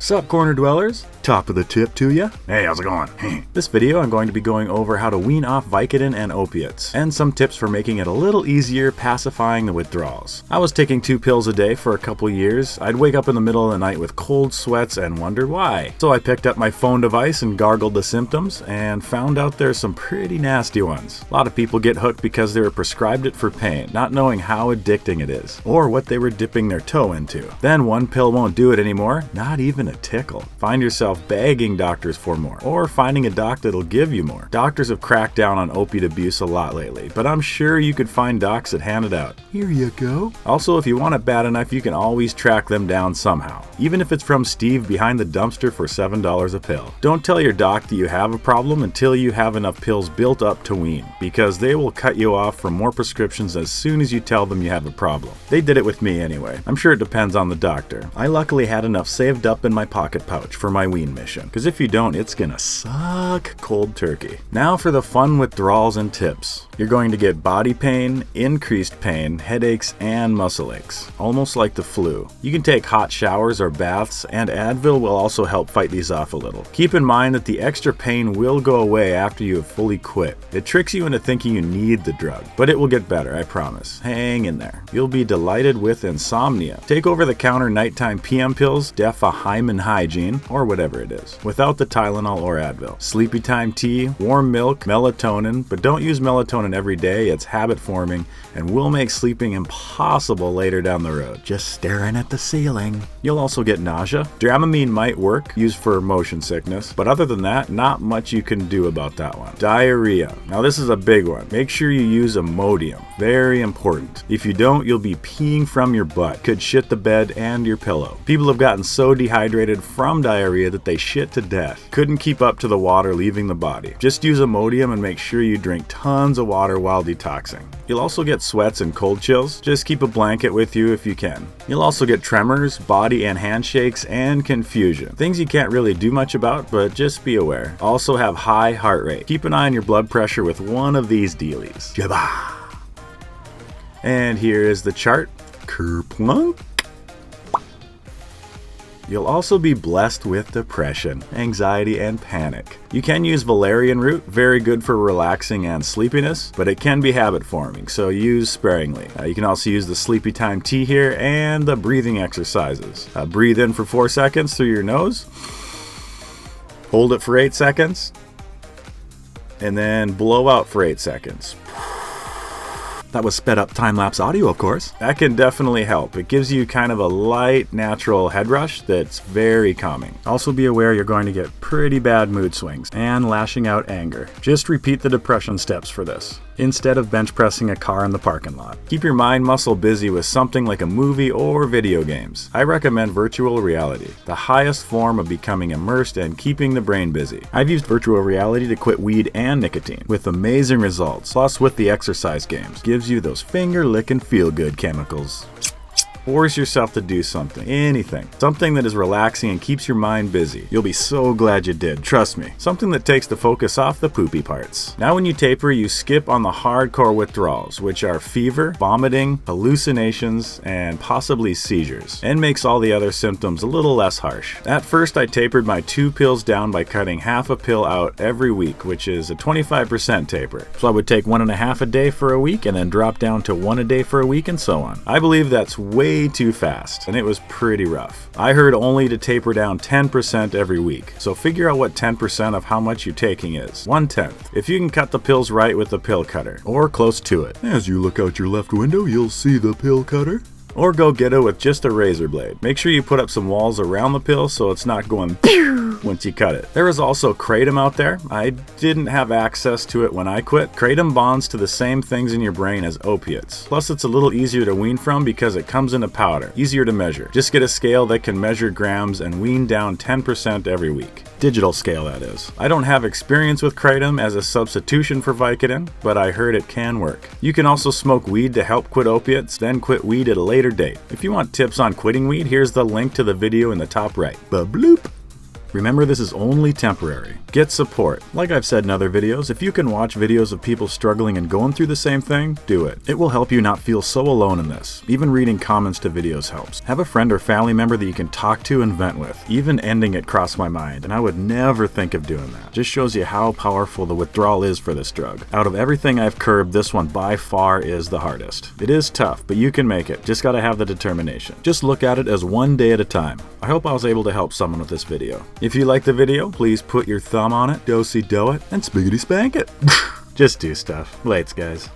Sup, corner dwellers? Top of the tip to ya. Hey, how's it going? This video I'm going to be going over how to wean off Vicodin and opiates, and some tips for making it a little easier pacifying the withdrawals. I was taking 2 pills a day for a couple years. I'd wake up in the middle of the night with cold sweats and wondered why. So I picked up my phone device and gargled the symptoms and found out there's some pretty nasty ones. A lot of people get hooked because they were prescribed it for pain, not knowing how addicting it is, or what they were dipping their toe into. Then one pill won't do it anymore, not even a tickle. Find yourself begging doctors for more, or finding a doc that'll give you more. Doctors have cracked down on opiate abuse a lot lately, but I'm sure you could find docs that hand it out. Here you go. Also, if you want it bad enough, you can always track them down somehow, even if it's from Steve behind the dumpster for $7 a pill. Don't tell your doc that you have a problem until you have enough pills built up to wean, because they will cut you off from more prescriptions as soon as you tell them you have a problem. They did it with me anyway. I'm sure it depends on the doctor. I luckily had enough saved up in my pocket pouch for my wean mission, because if you don't, it's gonna suck cold turkey. Now for the fun withdrawals and tips. You're going to get body pain, increased pain, headaches, and muscle aches, almost like the flu. You can take hot showers or baths, and Advil will also help fight these off a little. Keep in mind that the extra pain will go away after you have fully quit. It tricks you into thinking you need the drug, but it will get better, I promise. Hang in there. You'll be delighted with insomnia. Take over-the-counter nighttime PM pills, Hymen Hygiene, or whatever it is, without the Tylenol or Advil. Sleepy time tea, warm milk, melatonin, but don't use melatonin every day. It's habit forming and will make sleeping impossible later down the road. Just staring at the ceiling. You'll also get nausea. Dramamine might work, used for motion sickness, but other than that, not much you can do about that one. Diarrhea. Now this is a big one. Make sure you use Imodium. Very important. If you don't, you'll be peeing from your butt. Could shit the bed and your pillow. People have gotten so dehydrated from diarrhea that they shit to death. Couldn't keep up to the water leaving the body. Just use Imodium and make sure you drink tons of water while detoxing. You'll also get sweats and cold chills. Just keep a blanket with you if you can. You'll also get tremors, body and handshakes, and confusion. Things you can't really do much about, but just be aware. Also have high heart rate. Keep an eye on your blood pressure with one of these dealies. Jabba! And here is the chart. Kerplunk. You'll also be blessed with depression, anxiety, and panic. You can use valerian root, very good for relaxing and sleepiness, but it can be habit forming, so use sparingly. You can also use the sleepy time tea here and the breathing exercises. Breathe in for 4 seconds through your nose, hold it for 8 seconds, and then blow out for 8 seconds. That was sped up time-lapse audio, of course. That can definitely help. It gives you kind of a light, natural head rush that's very calming. Also be aware you're going to get pretty bad mood swings and lashing out anger. Just repeat the depression steps for this, instead of bench pressing a car in the parking lot. Keep your mind muscle busy with something like a movie or video games. I recommend virtual reality, the highest form of becoming immersed and keeping the brain busy. I've used virtual reality to quit weed and nicotine, with amazing results. Plus with the exercise games, gives you those finger-licking feel-good chemicals. Force yourself to do something, anything. Something that is relaxing and keeps your mind busy. You'll be so glad you did, trust me. Something that takes the focus off the poopy parts. Now when you taper, you skip on the hardcore withdrawals, which are fever, vomiting, hallucinations, and possibly seizures, and makes all the other symptoms a little less harsh. At first, I tapered my 2 pills down by cutting half a pill out every week, which is a 25% taper. So I would take 1.5 a day for a week, and then drop down to 1 a day for a week, and so on. I believe that's way too fast, and it was pretty rough. I heard only to taper down 10% every week, so figure out what 10% of how much you're taking is. 1/10. If you can cut the pills right with the pill cutter, or close to it. As you look out your left window, you'll see the pill cutter. Or go get it with just a razor blade. Make sure you put up some walls around the pill so it's not going once you cut it. There is also Kratom out there. I didn't have access to it when I quit. Kratom bonds to the same things in your brain as opiates. Plus it's a little easier to wean from because it comes in a powder. Easier to measure. Just get a scale that can measure grams and wean down 10% every week. Digital scale, that is. I don't have experience with Kratom as a substitution for Vicodin, but I heard it can work. You can also smoke weed to help quit opiates, then quit weed at a later date. If you want tips on quitting weed, here's the link to the video in the top right. Ba-bloop! Remember, this is only temporary. Get support. Like I've said in other videos, if you can watch videos of people struggling and going through the same thing, do it. It will help you not feel so alone in this. Even reading comments to videos helps. Have a friend or family member that you can talk to and vent with. Even ending it crossed my mind, and I would never think of doing that. Just shows you how powerful the withdrawal is for this drug. Out of everything I've curbed, this one by far is the hardest. It is tough, but you can make it. Just gotta have the determination. Just look at it as one day at a time. I hope I was able to help someone with this video. If you like the video, please put your thumb on it, do-si-do it, and spiggity spank it. Just do stuff. Lates, guys.